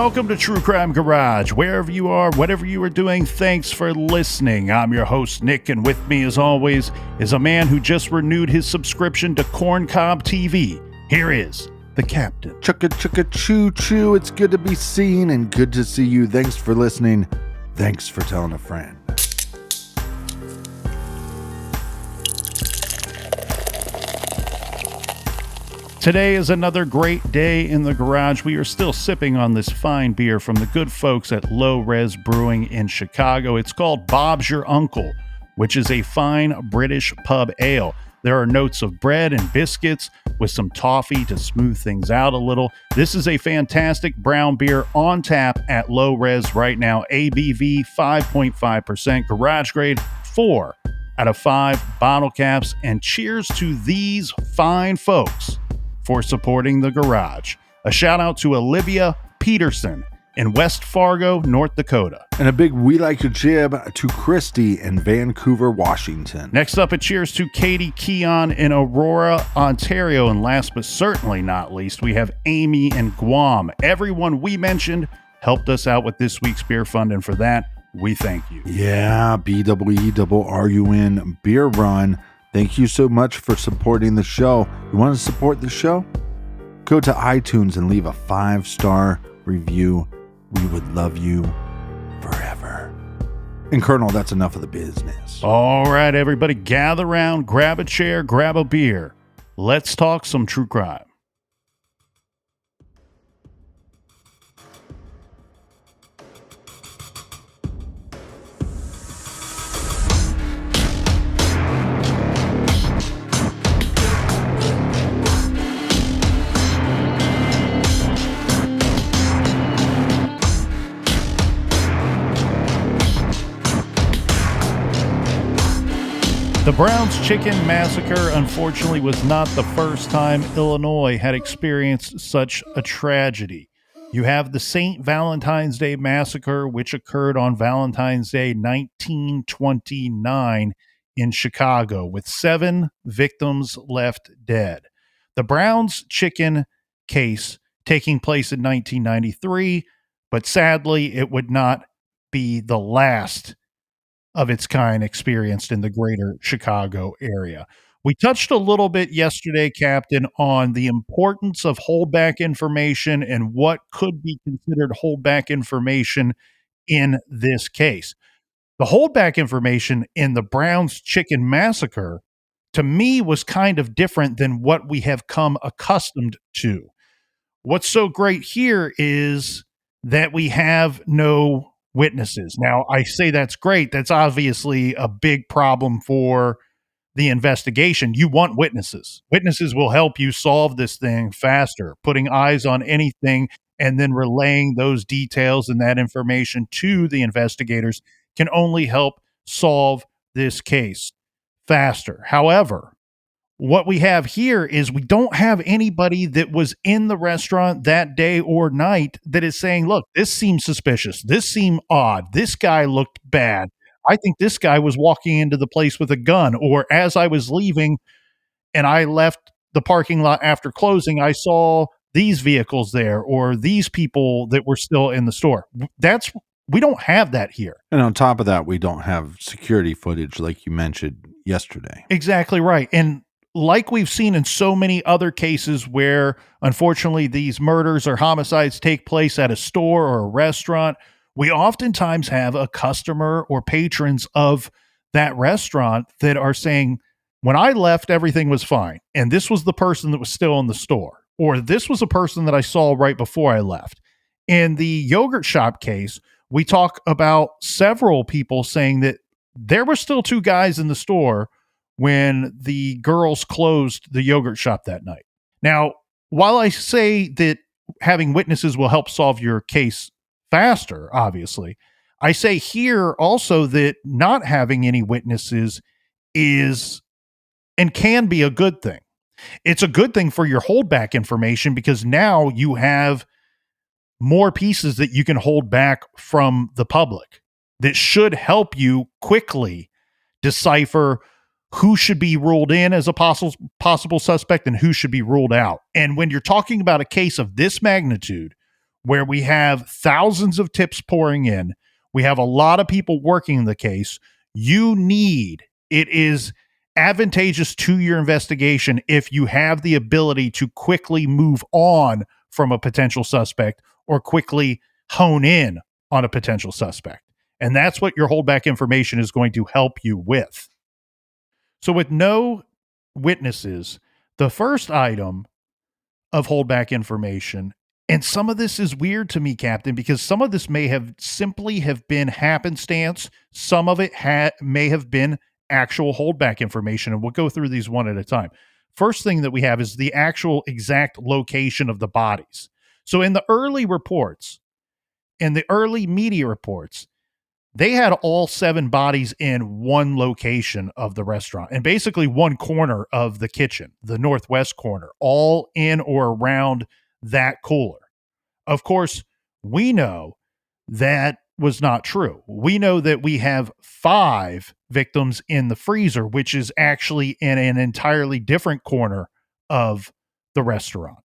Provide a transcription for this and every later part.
Welcome to True Crime Garage. Wherever you are, whatever you are doing, thanks for listening. I'm your host, Nick, and with me, as always, is a man who just renewed his subscription to Corncob TV. Here is the captain. Chugga chugga choo choo. It's good to be seen and good to see you. Thanks for listening. Thanks for telling a friend. Today is another great day in the garage. We are still sipping on this fine beer from the good folks at Low Res Brewing in Chicago. It's called Bob's Your Uncle, which is a fine British pub ale. There are notes of bread and biscuits with some toffee to smooth things out a little. This is a fantastic brown beer on tap at Low Res right now. ABV 5.5%, garage grade 4 out of 5 bottle caps. And cheers to these fine folks for supporting the garage. A shout out to Olivia Peterson in West Fargo, North Dakota. And a big we like your jib to Christy in Vancouver, Washington. Next up, a cheers to Katie Keon in Aurora, Ontario. And last but certainly not least, we have Amy in Guam. Everyone we mentioned helped us out with this week's beer fund, and for that, we thank you. Yeah, BWERRUN Beer Run. Thank you so much for supporting the show. You want to support the show? Go to iTunes and leave a 5-star review. We would love you forever. And Colonel, that's enough of the business. All right, everybody, gather around, grab a chair, grab a beer. Let's talk some true crime. The Browns Chicken Massacre, unfortunately, was not the first time Illinois had experienced such a tragedy. You have the St. Valentine's Day Massacre, which occurred on Valentine's Day 1929 in Chicago, with 7 victims left dead. The Browns Chicken case taking place in 1993, but sadly, it would not be the last of its kind experienced in the greater Chicago area. We touched a little bit yesterday, Captain, on the importance of holdback information and what could be considered holdback information in this case. The holdback information in the Browns Chicken Massacre, to me, was kind of different than what we have come accustomed to. What's so great here is that we have no witnesses. Now, I say that's great. That's obviously a big problem for the investigation. You want witnesses. Witnesses will help you solve this thing faster, putting eyes on anything and then relaying those details and that information to the investigators can only help solve this case faster. However, what we have here is we don't have anybody that was in the restaurant that day or night that is saying, look, this seems suspicious. This seemed odd. This guy looked bad. I think this guy was walking into the place with a gun. Or as I was leaving and I left the parking lot after closing, I saw these vehicles there or these people that were still in the store. We don't have that here. And on top of that, we don't have security footage like you mentioned yesterday. Exactly right. And like we've seen in so many other cases where, unfortunately, these murders or homicides take place at a store or a restaurant, we oftentimes have a customer or patrons of that restaurant that are saying, when I left, everything was fine. And this was the person that was still in the store. Or this was a person that I saw right before I left. In the yogurt shop case, we talk about several people saying that there were still 2 guys in the store when the girls closed the yogurt shop that night. Now, while I say that having witnesses will help solve your case faster, obviously, I say here also that not having any witnesses is and can be a good thing. It's a good thing for your holdback information because now you have more pieces that you can hold back from the public that should help you quickly decipher who should be ruled in as a possible suspect and who should be ruled out. And when you're talking about a case of this magnitude, where we have thousands of tips pouring in. We have a lot of people working the case. It is advantageous to your investigation if you have the ability to quickly move on from a potential suspect or quickly hone in on a potential suspect. And that's what your holdback information is going to help you with. So, with no witnesses, the first item of holdback information, and some of this is weird to me, Captain, because some of this may have simply have been happenstance. Some of it may have been actual holdback information, and we'll go through these one at a time. First thing that we have is the actual exact location of the bodies. So in the early reports, in the early media reports, they had all 7 bodies in one location of the restaurant and basically one corner of the kitchen, the northwest corner, all in or around that cooler. Of course, we know that was not true. We know that we have 5 victims in the freezer, which is actually in an entirely different corner of the restaurant.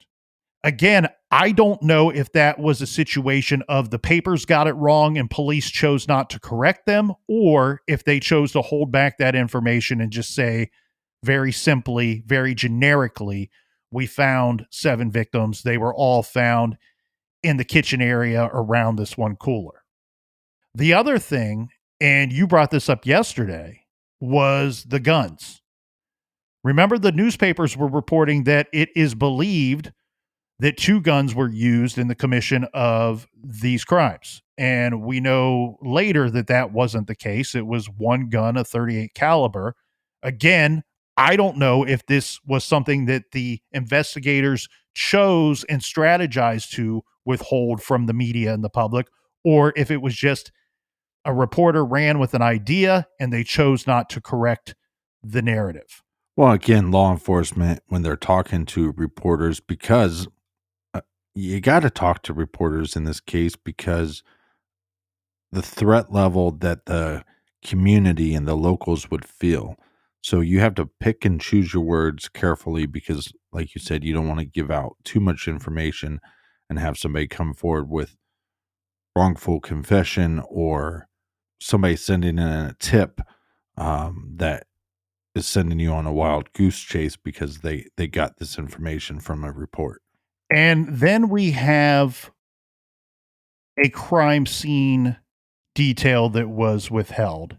Again, I don't know if that was a situation of the papers got it wrong and police chose not to correct them, or if they chose to hold back that information and just say very simply, very generically, we found 7 victims. They were all found in the kitchen area around this one cooler. The other thing, and you brought this up yesterday, was the guns. Remember, the newspapers were reporting that it is believed that 2 guns were used in the commission of these crimes. And we know later that that wasn't the case. It was 1 gun, a .38 caliber. Again, I don't know if this was something that the investigators chose and strategized to withhold from the media and the public, or if it was just a reporter ran with an idea and they chose not to correct the narrative. Well, again, law enforcement, when they're talking to reporters, because you got to talk to reporters in this case, because the threat level that the community and the locals would feel. So you have to pick and choose your words carefully because, like you said, you don't want to give out too much information and have somebody come forward with wrongful confession or somebody sending in a tip that is sending you on a wild goose chase because they got this information from a report. And then we have a crime scene detail that was withheld.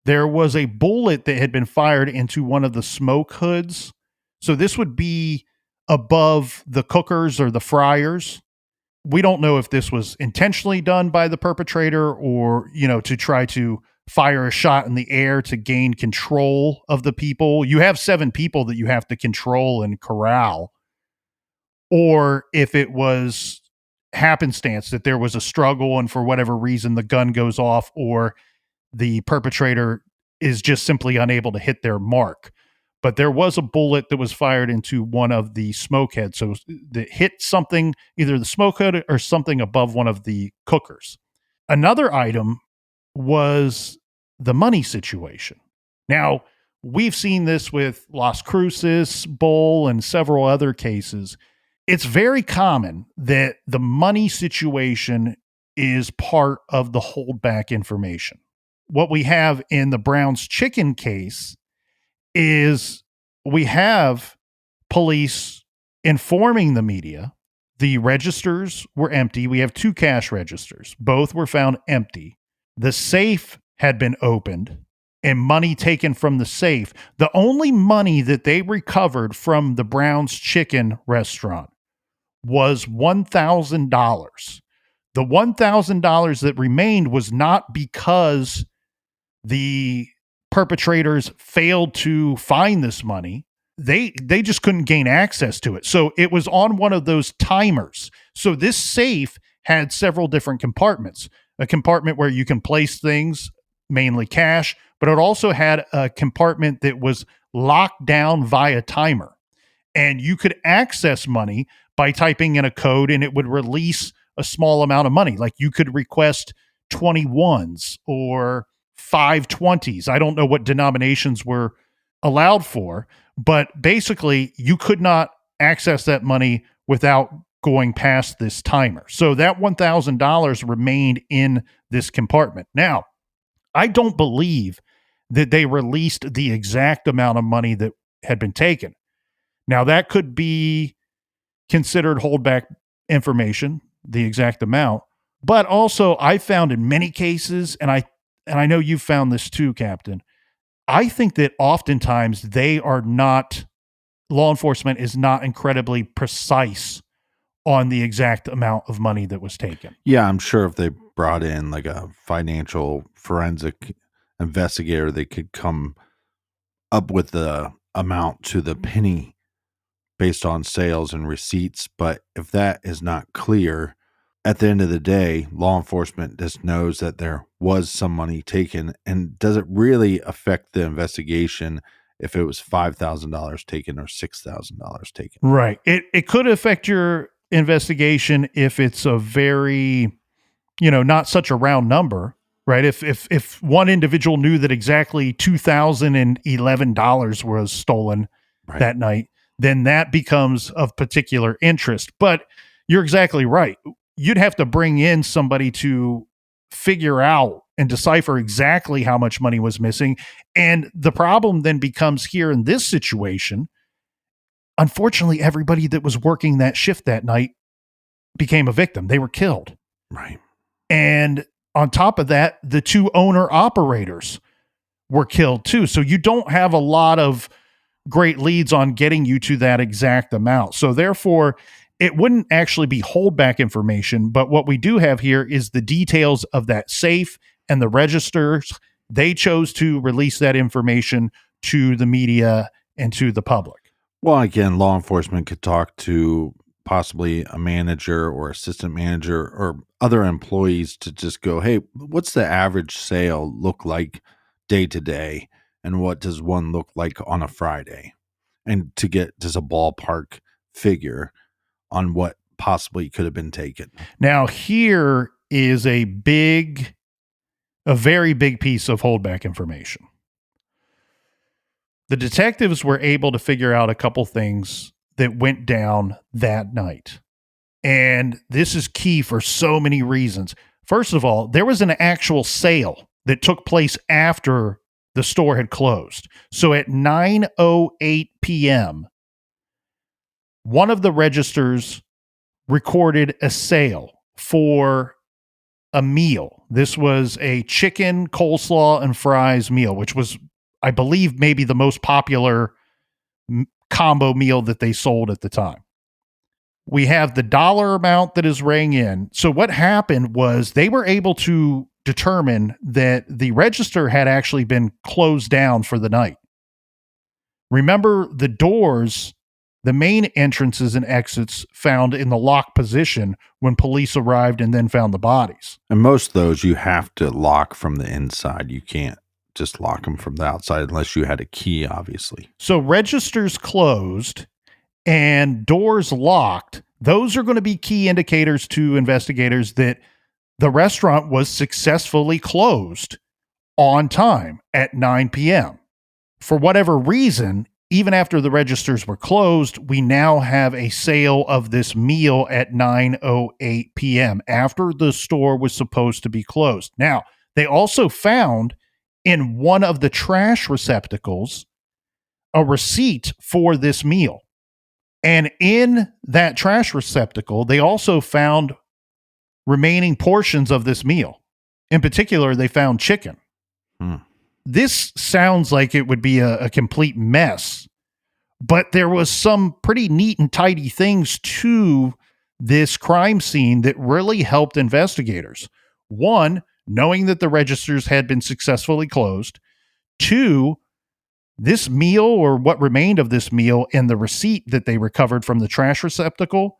There was a bullet that had been fired into one of the smoke hoods. So this would be above the cookers or the fryers. We don't know if this was intentionally done by the perpetrator or, to try to fire a shot in the air to gain control of the people. You have 7 people that you have to control and corral. Or if it was happenstance that there was a struggle and for whatever reason the gun goes off or the perpetrator is just simply unable to hit their mark. But there was a bullet that was fired into one of the smoke heads. So that hit something, either the smoke head or something above one of the cookers. Another item was the money situation. Now, we've seen this with Las Cruces, Bowl, and several other cases. It's very common that the money situation is part of the holdback information. What we have in the Brown's Chicken case is we have police informing the media the registers were empty. We have 2 cash registers. Both were found empty. The safe had been opened and money taken from the safe. The only money that they recovered from the Brown's Chicken restaurant was $1,000. The $1,000 that remained was not because the perpetrators failed to find this money. They just couldn't gain access to it. So it was on one of those timers. So this safe had several different compartments. A compartment where you can place things, mainly cash, but it also had a compartment that was locked down via timer. And you could access money by typing in a code and it would release a small amount of money. Like you could request 21s or 520s. I don't know what denominations were allowed for, but basically you could not access that money without going past this timer. So that $1,000 remained in this compartment. Now, I don't believe that they released the exact amount of money that had been taken. Now, that could be considered holdback information, the exact amount. But also, I found in many cases, and I know you've found this too, Captain, I think that oftentimes law enforcement is not incredibly precise on the exact amount of money that was taken. Yeah, I'm sure if they brought in like a financial forensic investigator, they could come up with the amount to the penny based on sales and receipts. But if that is not clear, at the end of the day, law enforcement just knows that there was some money taken. And does it really affect the investigation if it was $5,000 taken or $6,000 taken? Right. It could affect your investigation if it's a very, not such a round number, right? If one individual knew that exactly $2,011 was stolen Right. that night, then that becomes of particular interest. But you're exactly right. You'd have to bring in somebody to figure out and decipher exactly how much money was missing. And the problem then becomes here in this situation, unfortunately, everybody that was working that shift that night became a victim. They were killed. Right. And on top of that, the two owner operators were killed too. So you don't have a lot of great leads on getting you to that exact amount. So therefore, it wouldn't actually be holdback information. But what we do have here is the details of that safe and the registers. They chose to release that information to the media and to the public. Well, again, law enforcement could talk to possibly a manager or assistant manager or other employees to just go, hey, what's the average sale look like day to day? And what does one look like on a Friday? And to get just a ballpark figure on what possibly could have been taken. Now, here is a very big piece of holdback information. The detectives were able to figure out a couple things that went down that night. And this is key for so many reasons. First of all, there was an actual sale that took place after the store had closed. So at 9:08 p.m., one of the registers recorded a sale for a meal. This was a chicken, coleslaw, and fries meal, which was, I believe, maybe the most popular combo meal that they sold at the time. We have the dollar amount that is rang in. So what happened was they were able to determine that the register had actually been closed down for the night. Remember, the doors, the main entrances and exits found in the locked position when police arrived and then found the bodies. And most of those you have to lock from the inside. You can't just lock them from the outside unless you had a key, obviously. So registers closed and doors locked. Those are going to be key indicators to investigators that the restaurant was successfully closed on time at 9 p.m. For whatever reason, even after the registers were closed, we now have a sale of this meal at 9:08 p.m. after the store was supposed to be closed. Now, they also found in one of the trash receptacles a receipt for this meal. And in that trash receptacle, they also found remaining portions of this meal. In particular, they found chicken. This sounds like it would be a complete mess, but there was some pretty neat and tidy things to this crime scene that really helped investigators. One, knowing that the registers had been successfully closed. Two, this meal, or what remained of this meal, and the receipt that they recovered from the trash receptacle,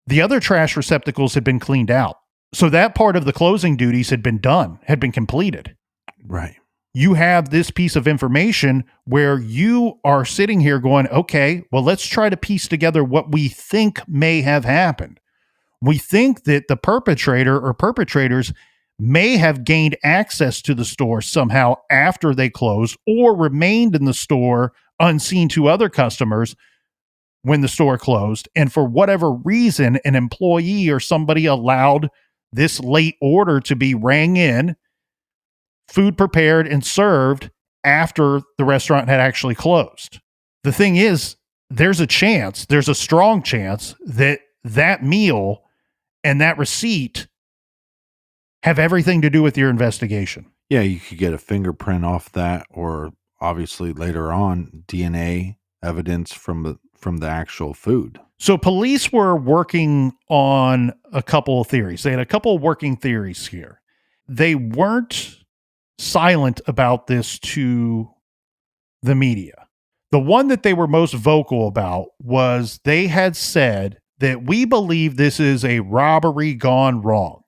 the other trash receptacles had been cleaned out. So that part of the closing duties had been done, had been completed. Right. You have this piece of information where you are sitting here going, okay, well, let's try to piece together what we think may have happened. We think that the perpetrator or perpetrators may have gained access to the store somehow after they closed or remained in the store unseen to other customers. when the store closed. And for whatever reason, an employee or somebody allowed this late order to be rang in, food prepared and served after the restaurant had actually closed. The thing is, there's a strong chance that that meal and that receipt have everything to do with your investigation. Yeah, you could get a fingerprint off that, or obviously later on DNA evidence from the actual food. So police were working on a couple of theories. They had a couple of working theories here. They weren't silent about this to the media. The one that they were most vocal about was they had said that we believe this is a robbery gone wrong,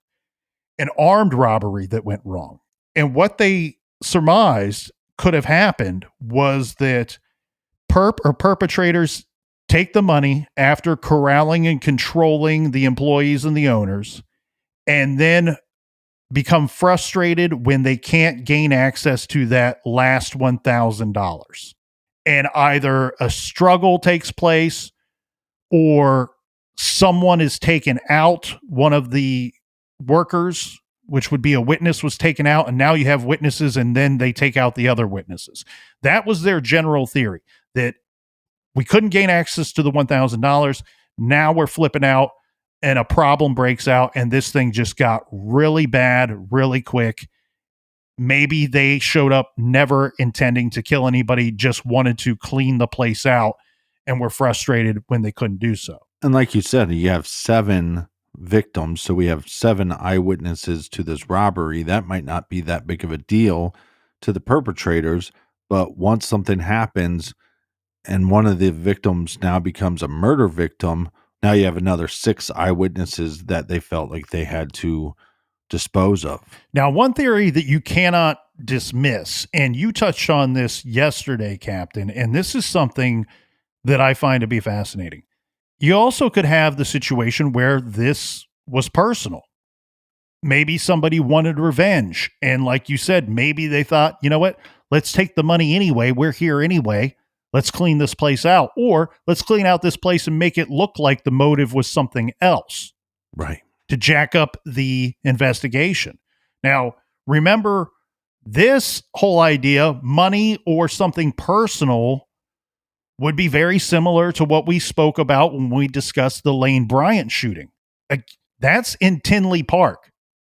an armed robbery that went wrong. And what they surmised could have happened was that perpetrators take the money after corralling and controlling the employees and the owners, and then become frustrated when they can't gain access to that last $1,000. And either a struggle takes place or someone is taken out. One of the workers, which would be a witness, was taken out, and now you have witnesses, and then they take out the other witnesses. That was their general theory, that we couldn't gain access to the $1,000. Now we're flipping out and a problem breaks out, and this thing just got really bad really quick. Maybe they showed up never intending to kill anybody, just wanted to clean the place out and were frustrated when they couldn't do so. And like you said, you have 7 victims, so we have 7 eyewitnesses to this robbery. That might not be that big of a deal to the perpetrators, but once something happens and one of the victims now becomes a murder victim, now you have another 6 eyewitnesses that they felt like they had to dispose of. Now, one theory that you cannot dismiss, and you touched on this yesterday, Captain, and this is something that I find to be fascinating. You also could have the situation where this was personal. Maybe somebody wanted revenge. And like you said, maybe they thought, you know what? Let's take the money anyway. We're here anyway. Let's clean this place out. Or let's clean out this place and make it look like the motive was something else. Right. To jack up the investigation. Now, remember, this whole idea, money or something personal, would be very similar to what we spoke about when we discussed the Lane Bryant shooting. That's in Tinley Park,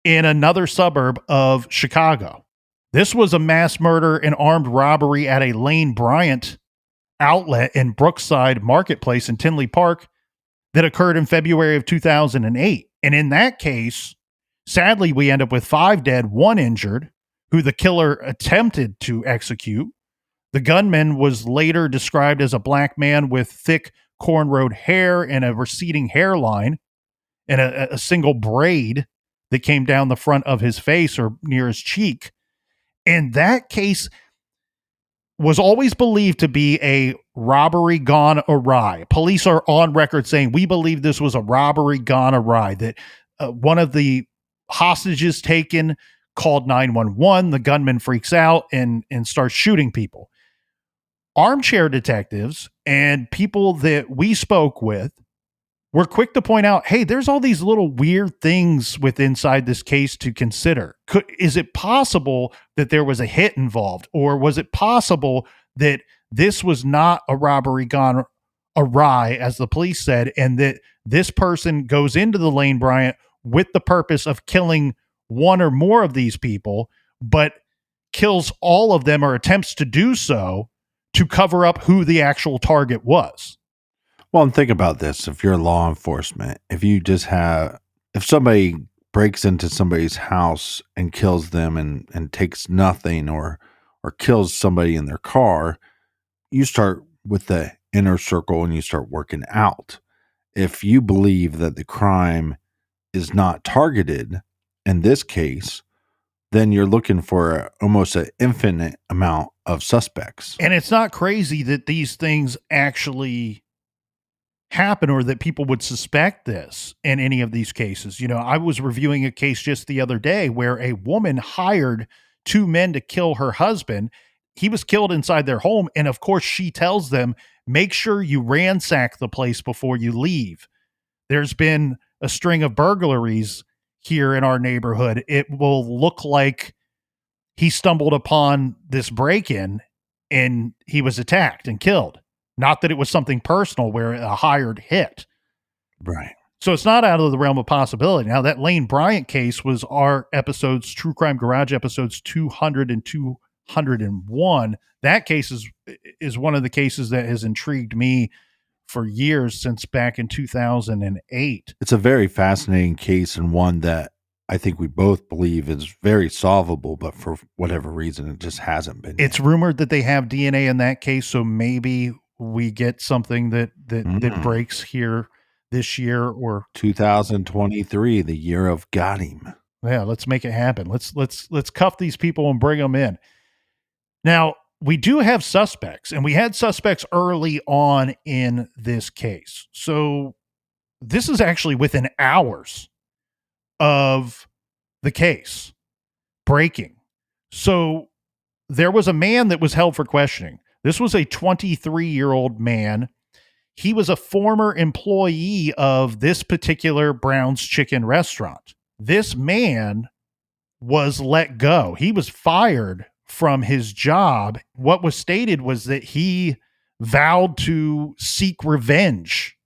in another suburb of Chicago. This was a mass murder and armed robbery at a Lane Bryant outlet in Brookside Marketplace in Tinley Park that occurred in February of 2008. And in that case, sadly, we end up with 5 dead, 1 injured, who the killer attempted to execute. The gunman was later described as a black man with thick cornrowed hair and a receding hairline and a single braid that came down the front of his face or near his cheek. And that case was always believed to be a robbery gone awry. Police are on record saying, we believe this was a robbery gone awry, that one of the hostages taken called 911. The gunman freaks out and starts shooting people. Armchair detectives and people that we spoke with were quick to point out, hey, there's all these little weird things with inside this case to consider. Is it possible that there was a hit involved? Or was it possible that this was not a robbery gone awry, as the police said, and that this person goes into the Lane Bryant with the purpose of killing one or more of these people, but kills all of them or attempts to do so to cover up who the actual target was? Well, and think about this. If you're law enforcement, if somebody breaks into somebody's house and kills them and takes nothing or kills somebody in their car, you start with the inner circle and you start working out. If you believe that the crime is not targeted in this case, then you're looking for almost an infinite amount of suspects. And it's not crazy that these things actually happen or that people would suspect this in any of these cases. You know, I was reviewing a case just the other day where a woman hired 2 men to kill her husband. He was killed inside their home. And of course, she tells them, Make sure you ransack the place before you leave. There's been a string of burglaries here in our neighborhood. It will look like he stumbled upon this break-in and he was attacked and killed. Not that it was something personal where a hired hit. Right. So it's not out of the realm of possibility. Now, that Lane Bryant case was our episodes, True Crime Garage episodes 200 and 201. That case is one of the cases that has intrigued me for years, since back in 2008. It's a very fascinating case, and one that I think we both believe is very solvable, but for whatever reason, it just hasn't been. It's rumored that they have DNA in that case, so maybe we get something that breaks here this year, or 2023, the year of got him. Yeah, let's make it happen. Let's cuff these people and bring them in. Now, we do have suspects, and we had suspects early on in this case. So this is actually within hours of the case breaking. So there was a man that was held for questioning. This was a 23-year-old man. He was a former employee of this particular Brown's Chicken restaurant. This man was let go. He was fired from his job. What was stated was that he vowed to seek revenge.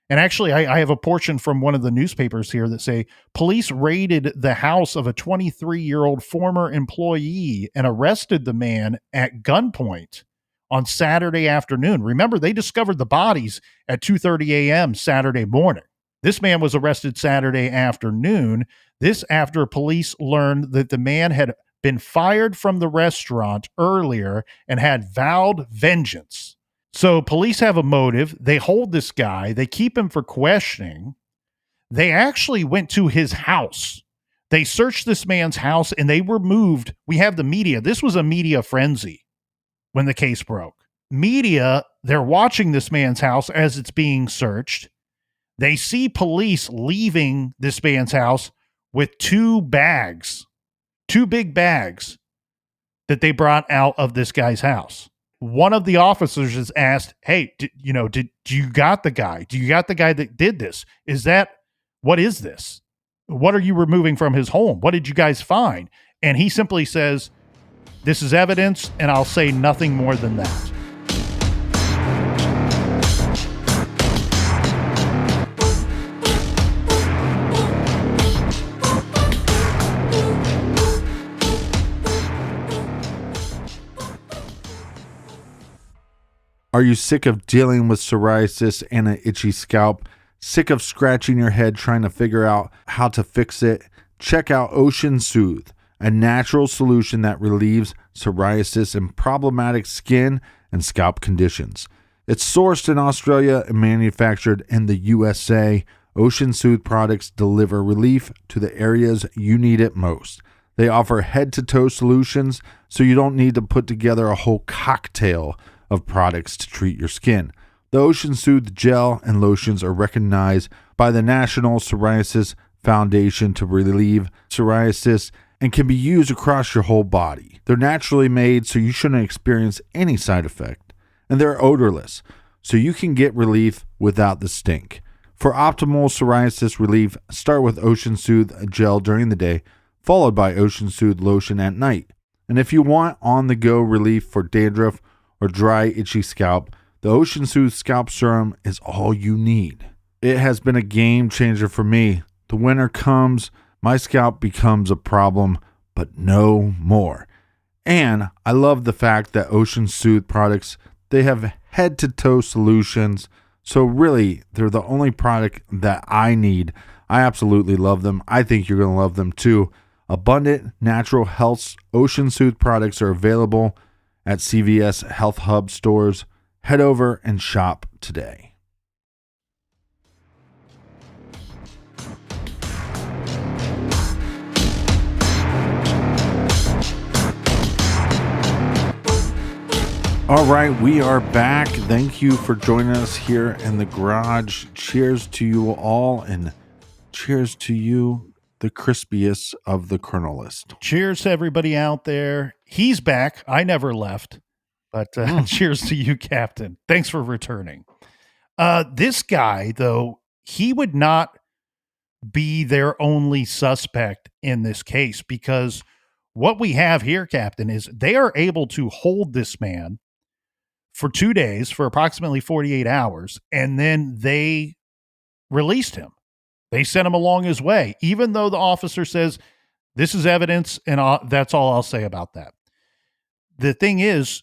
And actually, I have a portion from one of the newspapers here that say police raided the house of a 23-year-old former employee and arrested the man at gunpoint on Saturday afternoon. Remember, they discovered the bodies at 2:30 a.m. Saturday morning. This man was arrested Saturday afternoon. This after police learned that the man had been fired from the restaurant earlier and had vowed vengeance. So police have a motive. They hold this guy. They keep him for questioning. They actually went to his house. They searched this man's house and they removed. We have the media. This was a media frenzy when the case broke. Media, they're watching this man's house as it's being searched. They see police leaving this man's house with two big bags that they brought out of this guy's house. One of the officers is asked, "Hey, do you got the guy? Do you got the guy that did this? What is this? What are you removing from his home? What did you guys find?" And he simply says, "This is evidence, and I'll say nothing more than that." Are you sick of dealing with psoriasis and an itchy scalp? Sick of scratching your head trying to figure out how to fix it? Check out Ocean Soothe, a natural solution that relieves psoriasis and problematic skin and scalp conditions. It's sourced in Australia and manufactured in the USA. Ocean Soothe products deliver relief to the areas you need it most. They offer head-to-toe solutions, so you don't need to put together a whole cocktail of products to treat your skin. The Ocean Soothe gel and lotions are recognized by the National Psoriasis Foundation to relieve psoriasis and can be used across your whole body. They're naturally made, so you shouldn't experience any side effect. And they're odorless, so you can get relief without the stink. For optimal psoriasis relief, start with Ocean Soothe gel during the day, followed by Ocean Soothe lotion at night. And if you want on-the-go relief for dandruff or dry, itchy scalp, the Ocean Soothe Scalp Serum is all you need. It has been a game changer for me. The winter comes, my scalp becomes a problem, but no more. And I love the fact that Ocean Soothe products, they have head-to-toe solutions. So really, they're the only product that I need. I absolutely love them. I think you're going to love them too. Abundant Natural Health's Ocean Soothe products are available at CVS Health Hub stores. Head over and shop today. All right, we are back. Thank you for joining us here in the garage. Cheers to you all, and cheers to you, the crispiest of the Colonelist. Cheers to everybody out there. He's back. I never left. But cheers to you, Captain. Thanks for returning. This guy, though, he would not be their only suspect in this case, because what we have here, Captain, is they are able to hold this man for 2 days, for approximately 48 hours, and then they released him. They sent him along his way, even though the officer says, this is evidence, and that's all I'll say about that. The thing is,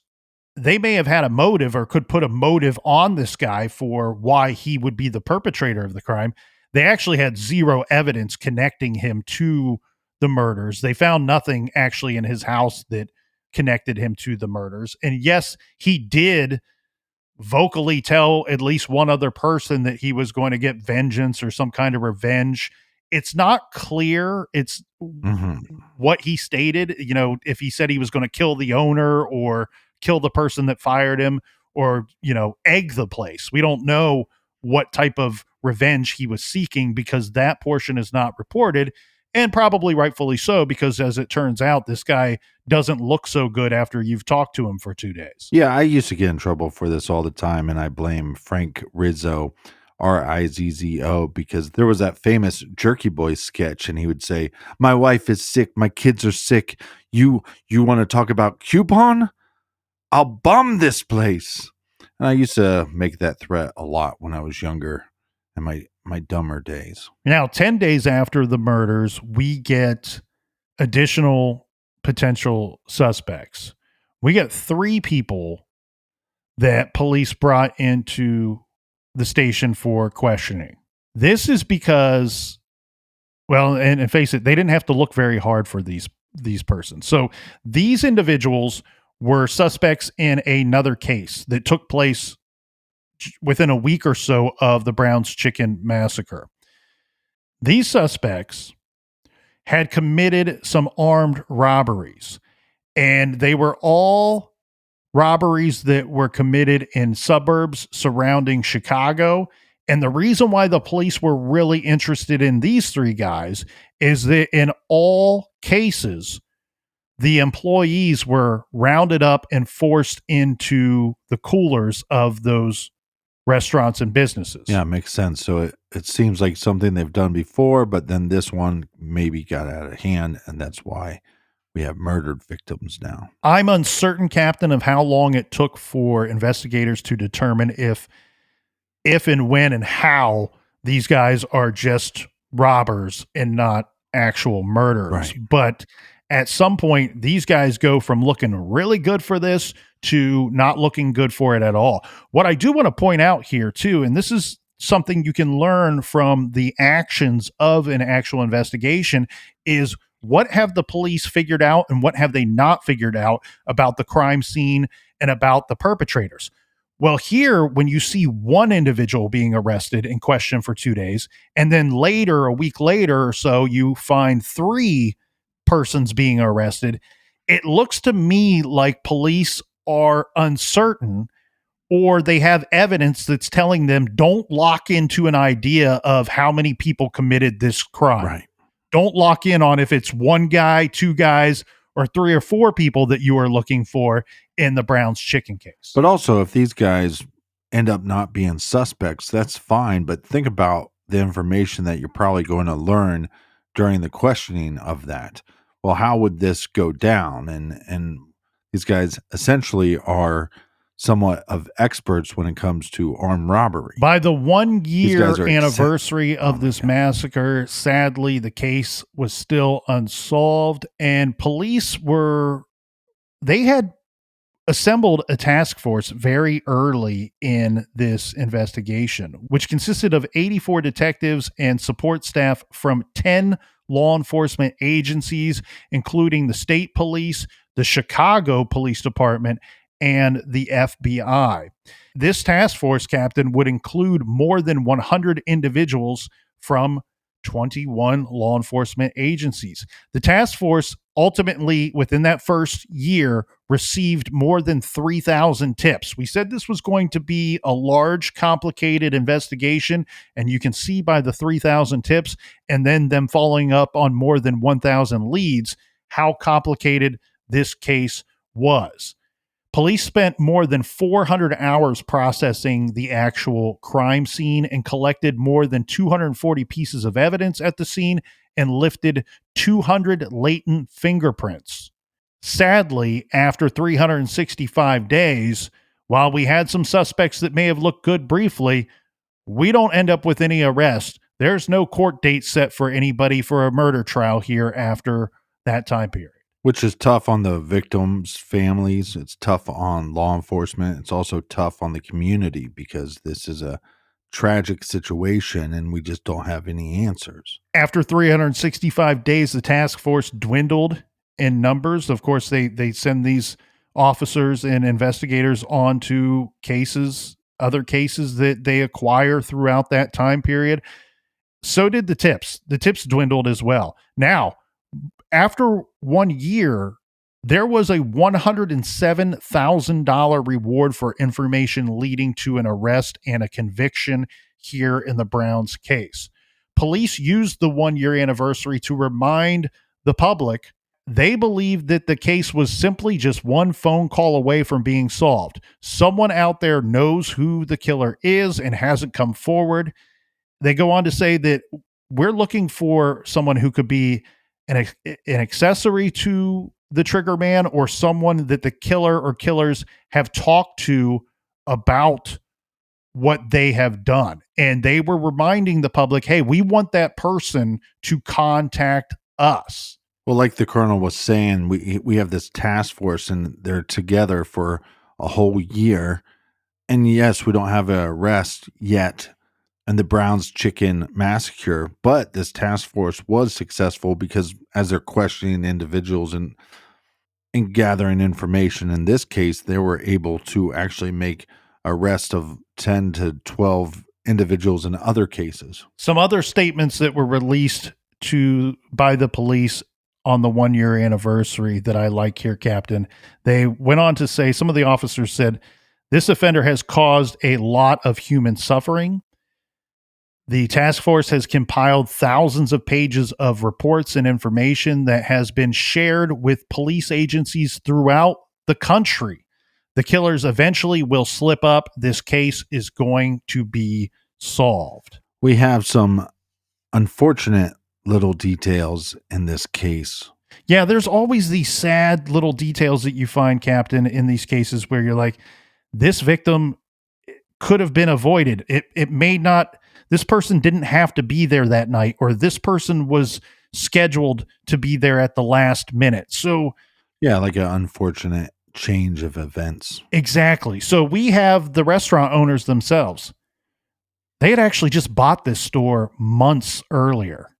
they may have had a motive or could put a motive on this guy for why he would be the perpetrator of the crime. They actually had zero evidence connecting him to the murders. They found nothing actually in his house that connected him to the murders. And yes, he did vocally tell at least one other person that he was going to get vengeance or some kind of revenge. It's not clear. It's what he stated, if he said he was going to kill the owner or kill the person that fired him or, egg the place. We don't know what type of revenge he was seeking because that portion is not reported, and probably rightfully so, because as it turns out, this guy doesn't look so good after you've talked to him for 2 days. Yeah, I used to get in trouble for this all the time, and I blame Frank Rizzo, Rizzo, because there was that famous Jerky Boys sketch, and he would say, "My wife is sick, my kids are sick. You want to talk about coupon? I'll bomb this place." And I used to make that threat a lot when I was younger, in my dumber days. Now, 10 days after the murders, we get additional potential suspects. We get 3 people that police brought into the station for questioning. This is because, well, and face it, they didn't have to look very hard for these persons. So these individuals were suspects in another case that took place within a week or so of the Brown's Chicken Massacre. These suspects had committed some armed robberies, and they were all robberies that were committed in suburbs surrounding Chicago. And the reason why the police were really interested in these 3 guys is that in all cases, the employees were rounded up and forced into the coolers of those restaurants and businesses. Yeah, it makes sense. So it seems like something they've done before, but then this one maybe got out of hand, and that's why we have murdered victims now. I'm uncertain, Captain, of how long it took for investigators to determine if and when and how these guys are just robbers and not actual murderers. Right. But at some point, these guys go from looking really good for this to not looking good for it at all. What I do want to point out here, too, and this is something you can learn from the actions of an actual investigation, is what have the police figured out and what have they not figured out about the crime scene and about the perpetrators? Well, here, when you see one individual being arrested and questioned for 2 days, and then later, a week later or so, you find 3 persons being arrested, it looks to me like police are uncertain, or they have evidence that's telling them don't lock into an idea of how many people committed this crime. Right. Don't lock in on if it's 1 guy, 2 guys, or 3 or 4 people that you are looking for in the Brown's Chicken case. But also, if these guys end up not being suspects, that's fine. But think about the information that you're probably going to learn during the questioning of that. Well, how would this go down? And these guys essentially are somewhat of experts when it comes to armed robbery. By the 1 year are anniversary of this massacre, sadly, the case was still unsolved, and police they had assembled a task force very early in this investigation, which consisted of 84 detectives and support staff from 10 law enforcement agencies, including the state police, the Chicago Police Department, and the FBI. This task force, Captain, would include more than 100 individuals from 21 law enforcement agencies. The task force ultimately, within that first year, received more than 3,000 tips. We said this was going to be a large, complicated investigation, and you can see by the 3,000 tips and then them following up on more than 1,000 leads how complicated this case was. Police spent more than 400 hours processing the actual crime scene and collected more than 240 pieces of evidence at the scene and lifted 200 latent fingerprints. Sadly, after 365 days, while we had some suspects that may have looked good briefly, we don't end up with any arrest. There's no court date set for anybody for a murder trial here after that time period. Which is tough on the victims' families. It's tough on law enforcement. It's also tough on the community because this is a tragic situation and we just don't have any answers. After 365 days, the task force dwindled in numbers. Of course, they send these officers and investigators on to cases, other cases that they acquire throughout that time period. So did the tips. The tips dwindled as well. Now, after 1 year, there was a $107,000 reward for information leading to an arrest and a conviction here in the Browns case. Police used the 1 year anniversary to remind the public they believed that the case was simply just one phone call away from being solved. Someone out there knows who the killer is and hasn't come forward. They go on to say that we're looking for someone who could be an accessory to the trigger man or someone that the killer or killers have talked to about what they have done. And they were reminding the public, hey, we want that person to contact us. Well, like the colonel was saying, we have this task force and they're together for a whole year. And yes, we don't have an arrest yet in the Browns Chicken Massacre, but this task force was successful because as they're questioning individuals and gathering information, in this case, they were able to actually make arrest of 10 to 12 individuals in other cases. Some other statements that were released by the police on the 1 year anniversary that I like here, Captain. They went on to say, some of the officers said, this offender has caused a lot of human suffering. The task force has compiled thousands of pages of reports and information that has been shared with police agencies throughout the country. The killers eventually will slip up. This case is going to be solved. We have some unfortunate little details in this case. Yeah, there's always these sad little details that you find, Captain, in these cases where you're like, this victim could have been avoided. It may not, this person didn't have to be there that night, or this person was scheduled to be there at the last minute. So, yeah, like an unfortunate change of events. Exactly. So we have the restaurant owners themselves. They had actually just bought this store months earlier.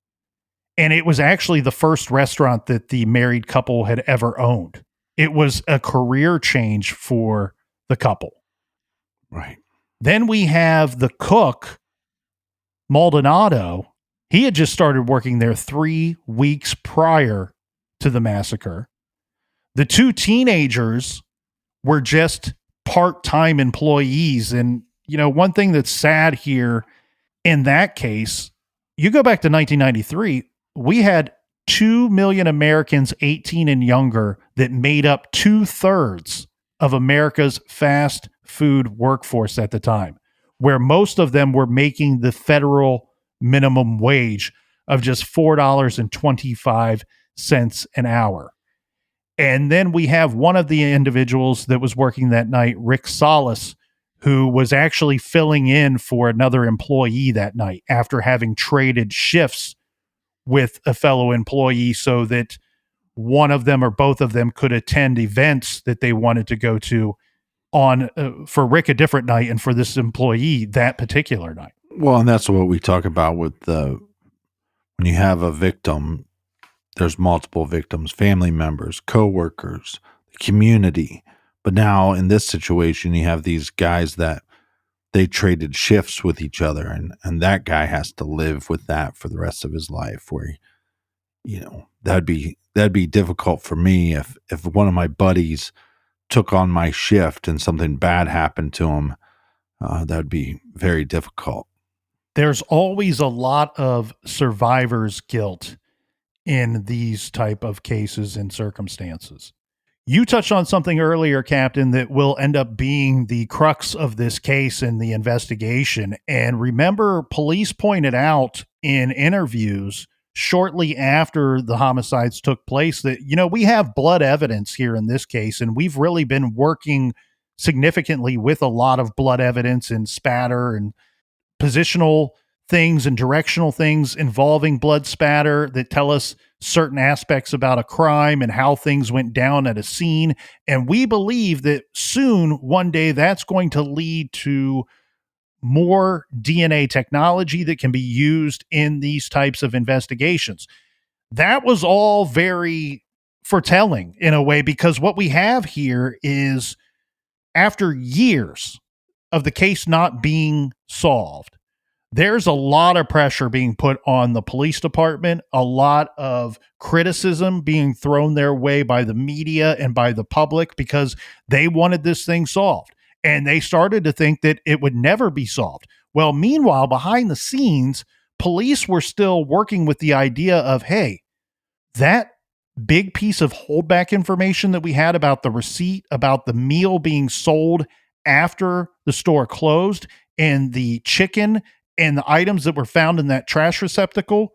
And it was actually the first restaurant that the married couple had ever owned. It was a career change for the couple. Right. Then we have the cook, Maldonado. He had just started working there 3 weeks prior to the massacre. The 2 teenagers were just part-time employees. And, you know, one thing that's sad here in that case, you go back to 1993, we had 2 million Americans 18 and younger that made up 2/3 of America's fast food workforce at the time, where most of them were making the federal minimum wage of just $4.25 an hour. And then we have one of the individuals that was working that night, Rick Salas, who was actually filling in for another employee that night after having traded shifts with a fellow employee so that one of them or both of them could attend events that they wanted to go to on for Rick a different night and for this employee that particular night. Well, and that's what we talk about with when you have a victim, there's multiple victims, family members, coworkers, the community. But now in this situation, you have these guys that they traded shifts with each other, and that guy has to live with that for the rest of his life. Where, you know, that'd be difficult for me if one of my buddies took on my shift and something bad happened to him. That'd be very difficult. There's always a lot of survivor's guilt in these type of cases and circumstances. You touched on something earlier, Captain, that will end up being the crux of this case and the investigation. And remember, police pointed out in interviews shortly after the homicides took place that, we have blood evidence here in this case, and we've really been working significantly with a lot of blood evidence and spatter and positional things and directional things involving blood spatter that tell us certain aspects about a crime and how things went down at a scene. And we believe that soon, one day, that's going to lead to more DNA technology that can be used in these types of investigations. That was all very foretelling in a way, because what we have here is, after years of the case not being solved, there's a lot of pressure being put on the police department, a lot of criticism being thrown their way by the media and by the public, because they wanted this thing solved. And they started to think that it would never be solved. Well, meanwhile, behind the scenes, police were still working with the idea of, hey, that big piece of holdback information that we had about the receipt, about the meal being sold after the store closed, and the chicken and the items that were found in that trash receptacle,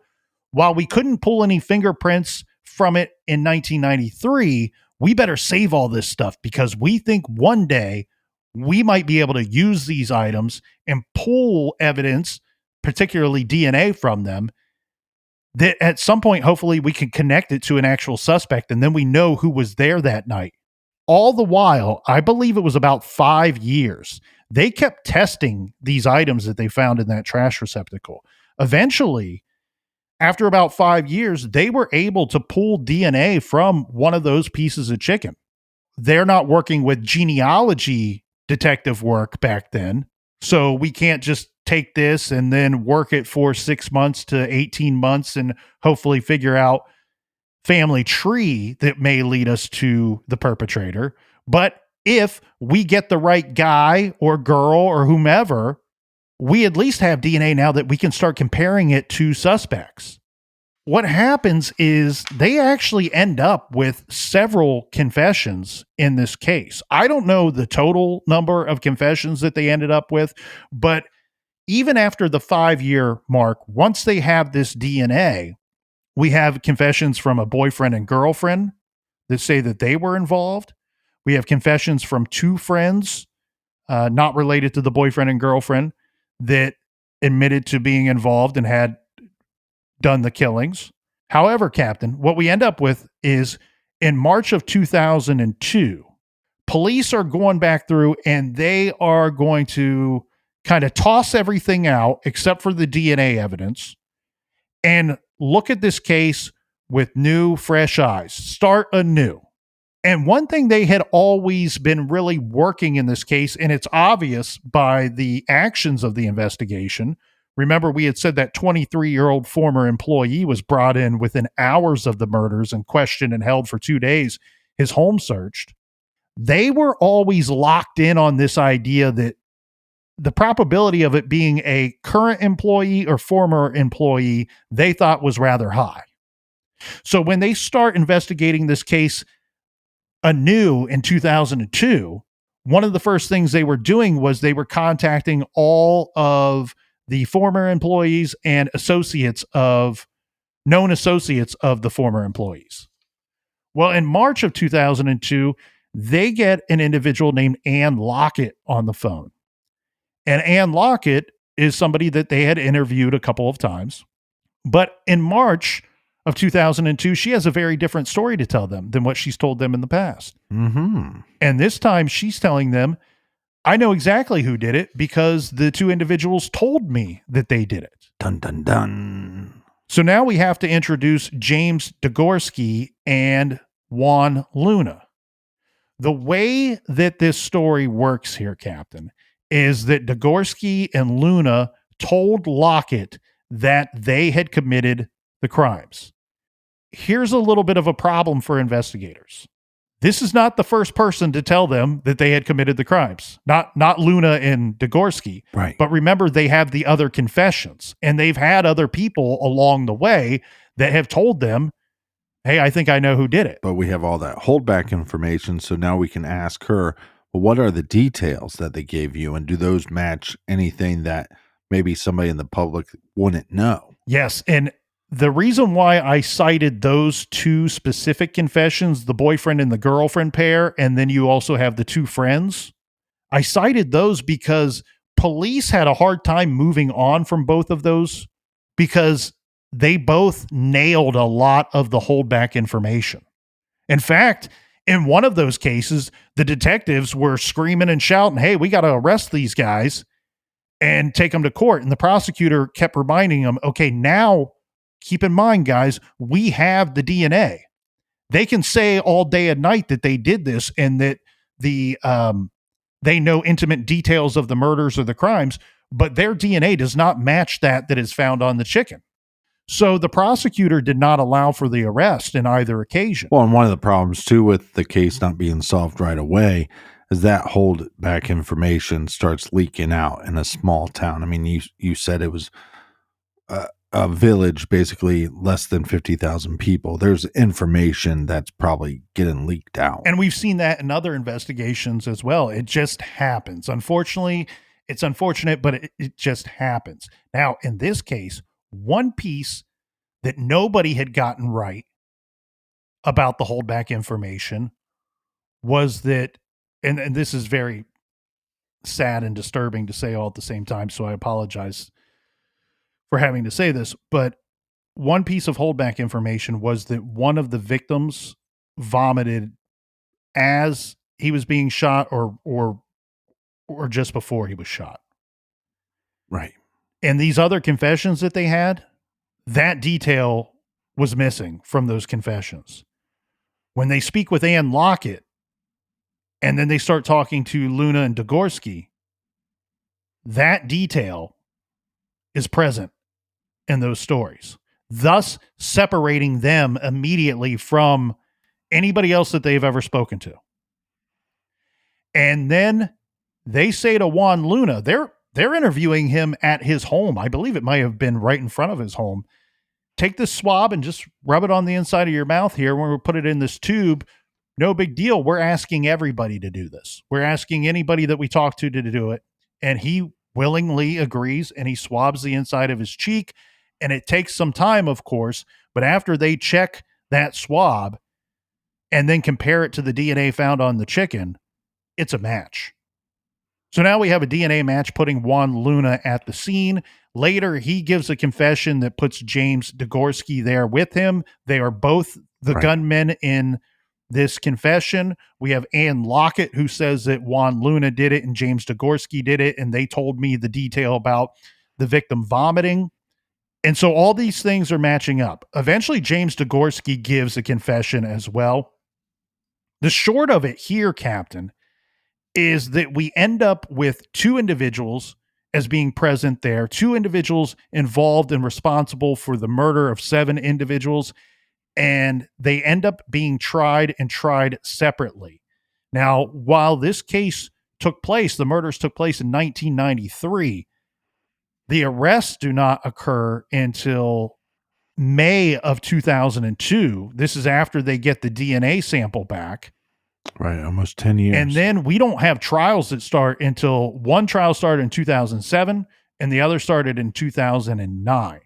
while we couldn't pull any fingerprints from it in 1993, we better save all this stuff, because we think one day we might be able to use these items and pull evidence, particularly DNA, from them, that at some point, hopefully, we can connect it to an actual suspect, and then we know who was there that night. All the while, I believe it was about 5 years, they kept testing these items that they found in that trash receptacle. Eventually, after about 5 years, they were able to pull DNA from one of those pieces of chicken. They're not working with genealogy detective work back then, so we can't just take this and then work it for 6 months to 18 months and hopefully figure out family tree that may lead us to the perpetrator. But if we get the right guy or girl or whomever, we at least have DNA now that we can start comparing it to suspects. What happens is they actually end up with several confessions in this case. I don't know the total number of confessions that they ended up with, but even after the 5-year mark, once they have this DNA, we have confessions from a boyfriend and girlfriend that say that they were involved. We have confessions from 2 friends, not related to the boyfriend and girlfriend, that admitted to being involved and had done the killings. However, Captain, what we end up with is, in March of 2002, police are going back through and they are going to kind of toss everything out except for the DNA evidence and look at this case with new, fresh eyes, start anew. And one thing they had always been really working in this case, and it's obvious by the actions of the investigation. Remember, we had said that 23-year-old former employee was brought in within hours of the murders and questioned and held for 2 days, his home searched. They were always locked in on this idea that the probability of it being a current employee or former employee, they thought was rather high. So when they start investigating this case anew in 2002, one of the first things they were doing was they were contacting all of the former employees and known associates of the former employees. Well, in March of 2002, they get an individual named Ann Lockett on the phone. And Ann Lockett is somebody that they had interviewed a couple of times. But in March of 2002, she has a very different story to tell them than what she's told them in the past. Mm-hmm. And this time she's telling them, I know exactly who did it because the 2 individuals told me that they did it. Dun, dun, dun. So now we have to introduce James Degorski and Juan Luna. The way that this story works here, Captain, is that Degorski and Luna told Lockett that they had committed the crimes. Here's a little bit of a problem for investigators. This is not the first person to tell them that they had committed the crimes. Not Luna and Degorski. Right. But remember, they have the other confessions, and they've had other people along the way that have told them, hey, I think I know who did it. But we have all that holdback information, so now we can ask her, well, what are the details that they gave you, and do those match anything that maybe somebody in the public wouldn't know? Yes, and the reason why I cited those two specific confessions, the boyfriend and the girlfriend pair, and then you also have the two friends, I cited those because police had a hard time moving on from both of those because they both nailed a lot of the holdback information. In fact, in one of those cases, the detectives were screaming and shouting, hey, we got to arrest these guys and take them to court. And the prosecutor kept reminding them, okay, now keep in mind, guys, we have the DNA. They can say all day and night that they did this and that they know intimate details of the murders or the crimes, but their DNA does not match that is found on the chicken. So the prosecutor did not allow for the arrest in either occasion. Well, and one of the problems too with the case not being solved right away is that holdback information starts leaking out in a small town. I mean, you said it was a village, basically less than 50,000 people. There's information that's probably getting leaked out. And we've seen that in other investigations as well. It just happens. Unfortunately, it's unfortunate, but it just happens. Now, in this case, one piece that nobody had gotten right about the holdback information was that, and this is very sad and disturbing to say all at the same time, so I apologize for having to say this, but one piece of holdback information was that one of the victims vomited as he was being shot or just before he was shot. Right. And these other confessions that they had, that detail was missing from those confessions. When they speak with Ann Lockett and then they start talking to Luna and Degorski, that detail is present in those stories, thus separating them immediately from anybody else that they've ever spoken to. And then they say to Juan Luna, they're interviewing him at his home. I believe it might have been right in front of his home. Take this swab and just rub it on the inside of your mouth here. When we put it in this tube, no big deal. We're asking everybody to do this. We're asking anybody that we talk to do it. And he willingly agrees, and he swabs the inside of his cheek. And it takes some time, of course, but after they check that swab and then compare it to the DNA found on the chicken, it's a match. So now we have a DNA match putting Juan Luna at the scene. Later, he gives a confession that puts James Degorski there with him. They are both the gunmen in this confession. We have Ann Lockett, who says that Juan Luna did it and James Degorski did it, and they told me the detail about the victim vomiting. And so all these things are matching up. Eventually, James Degorski gives a confession as well. The short of it here, Captain, is that we end up with two individuals as being present there, two individuals involved and responsible for the murder of 7 individuals, and they end up being tried and tried separately. Now, while this case took place, the murders took place in 1993, the arrests do not occur until May of 2002. This is after they get the DNA sample back. Right, almost 10 years. And then we don't have trials that start until one trial started in 2007 and the other started in 2009.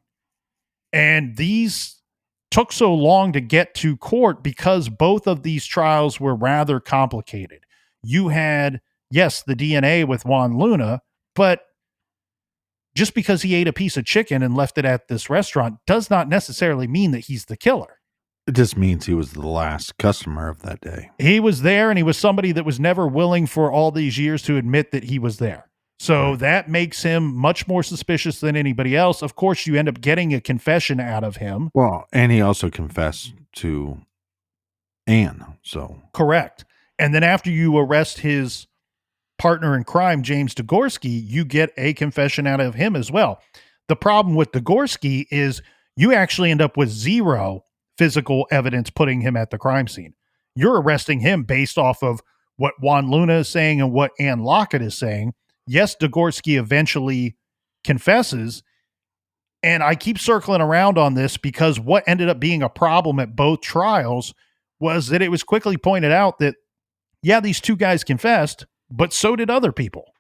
And these took so long to get to court because both of these trials were rather complicated. You had, yes, the DNA with Juan Luna, but just because he ate a piece of chicken and left it at this restaurant does not necessarily mean that he's the killer. It just means he was the last customer of that day. He was there, and he was somebody that was never willing for all these years to admit that he was there. So that makes him much more suspicious than anybody else. Of course, you end up getting a confession out of him. Well, and he also confessed to Anne. So correct. And then after you arrest his partner in crime, James Degorski, you get a confession out of him as well. The problem with Degorski is you actually end up with 0 physical evidence putting him at the crime scene. You're arresting him based off of what Juan Luna is saying and what Ann Lockett is saying. Yes, Degorski eventually confesses, And I keep circling around on this because what ended up being a problem at both trials was that it was quickly pointed out that, yeah, these two guys confessed, but so did other people.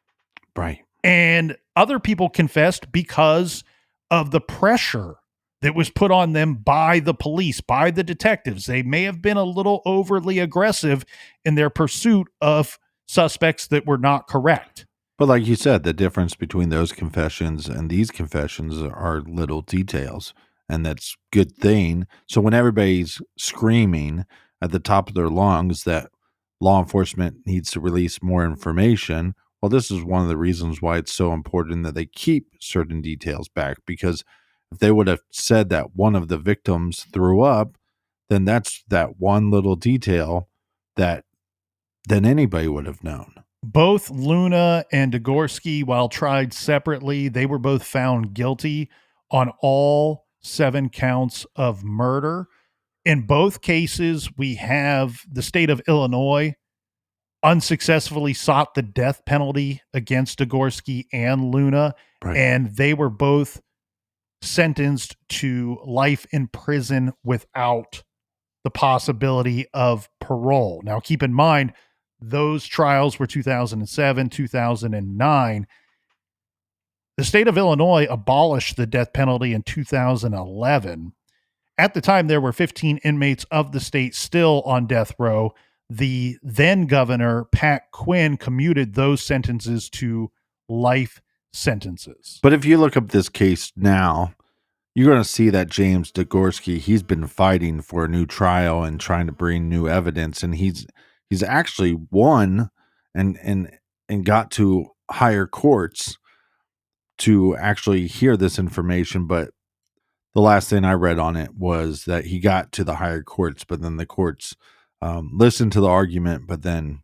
Right. And other people confessed because of the pressure that was put on them by the police, by the detectives. They may have been a little overly aggressive in their pursuit of suspects that were not correct. But like you said, the difference between those confessions and these confessions are little details, and that's good thing. So when everybody's screaming at the top of their lungs that law enforcement needs to release more information, well, this is one of the reasons why it's so important that they keep certain details back, because if they would have said that one of the victims threw up, then that's that one little detail that then anybody would have known. Both Luna and Degorski, while tried separately, they were both found guilty on all 7 counts of murder. In both cases, we have the state of Illinois unsuccessfully sought the death penalty against Degorski and Luna, Right. and they were both sentenced to life in prison without the possibility of parole. Now, keep in mind, those trials were 2007, 2009. The state of Illinois abolished the death penalty in 2011. At the time, there were 15 inmates of the state still on death row. The then governor, Pat Quinn, commuted those sentences to life sentences. But if you look up this case now, you're going to see that James Degorski, he's been fighting for a new trial and trying to bring new evidence, and he's actually won and got to higher courts to actually hear this information. But the last thing I read on it was that he got to the higher courts, but then the courts listened to the argument, but then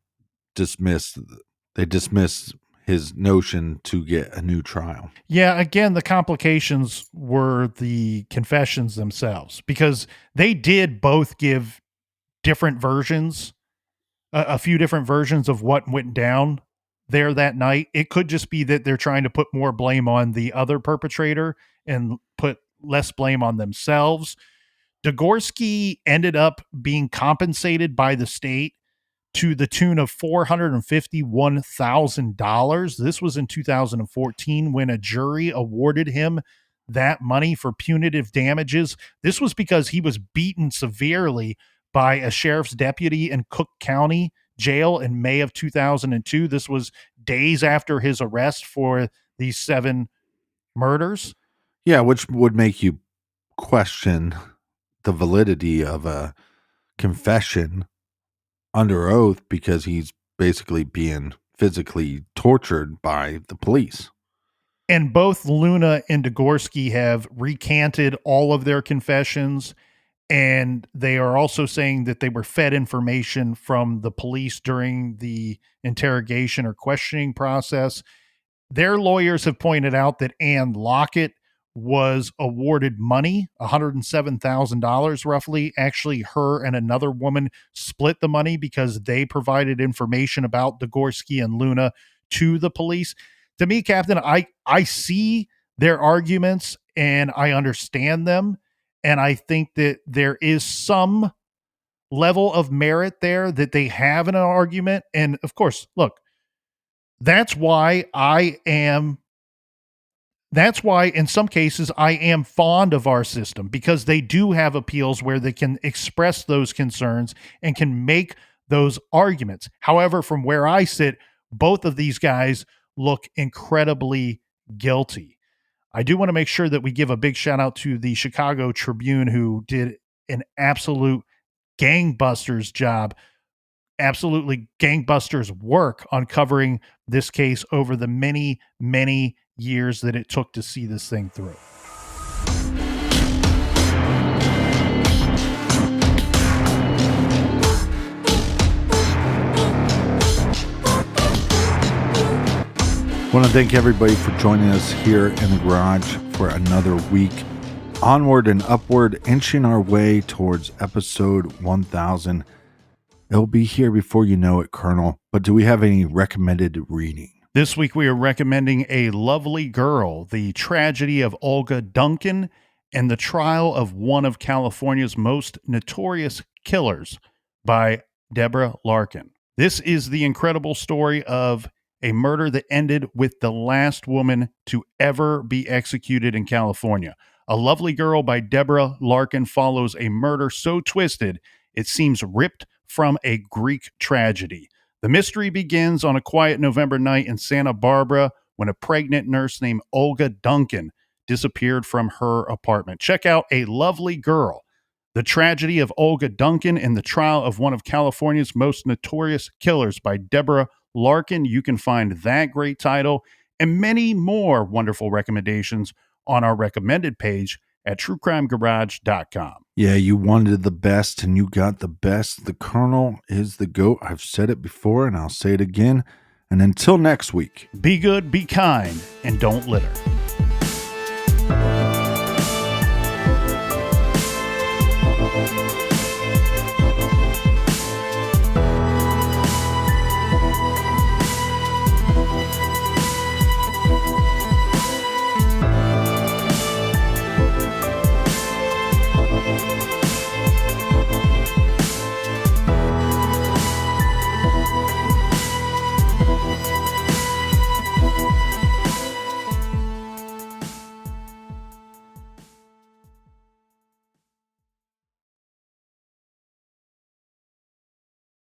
dismissed his notion to get a new trial. Yeah, again, the complications were the confessions themselves, because they did both give different versions, a few different versions of what went down there that night. It could just be that they're trying to put more blame on the other perpetrator and put less blame on themselves. Degorski ended up being compensated by the state to the tune of $451,000. This was in 2014 when a jury awarded him that money for punitive damages. This was because he was beaten severely by a sheriff's deputy in Cook County Jail in May of 2002. This was days after his arrest for these 7 murders. Yeah, which would make you question the validity of a confession under oath, because he's basically being physically tortured by the police. And both Luna and Degorski have recanted all of their confessions, and they are also saying that they were fed information from the police during the interrogation or questioning process. Their lawyers have pointed out that Ann Lockett was awarded money, $107,000 roughly. Actually, her and another woman split the money because they provided information about Degorski and Luna to the police. To me, Captain, I see their arguments and I understand them. And I think that there is some level of merit there that they have in an argument. And of course, look, that's why in some cases I am fond of our system, because they do have appeals where they can express those concerns and can make those arguments. However, from where I sit, both of these guys look incredibly guilty. I do want to make sure that we give a big shout out to the Chicago Tribune, who did an absolute gangbusters job, absolutely gangbusters work on covering this case over the many, many years that it took to see this thing through. I want to thank everybody for joining us here in the garage for another week. Onward and upward, inching our way towards episode 1000. It'll be here before you know it, Colonel. But do we have any recommended reading? This week we are recommending A Lovely Girl, the tragedy of Olga Duncan, and the trial of one of California's most notorious killers by Deborah Larkin. This is the incredible story of a murder that ended with the last woman to ever be executed in California. A Lovely Girl by Deborah Larkin follows a murder so twisted it seems ripped from a Greek tragedy. The mystery begins on a quiet November night in Santa Barbara when a pregnant nurse named Olga Duncan disappeared from her apartment. Check out A Lovely Girl, the tragedy of Olga Duncan and the trial of one of California's most notorious killers by Deborah Larkin. You can find that great title and many more wonderful recommendations on our recommended page at truecrimegarage.com. Yeah, you wanted the best and you got the best. The Colonel is the GOAT. I've said it before and I'll say it again. And until next week, be good, be kind, and don't litter.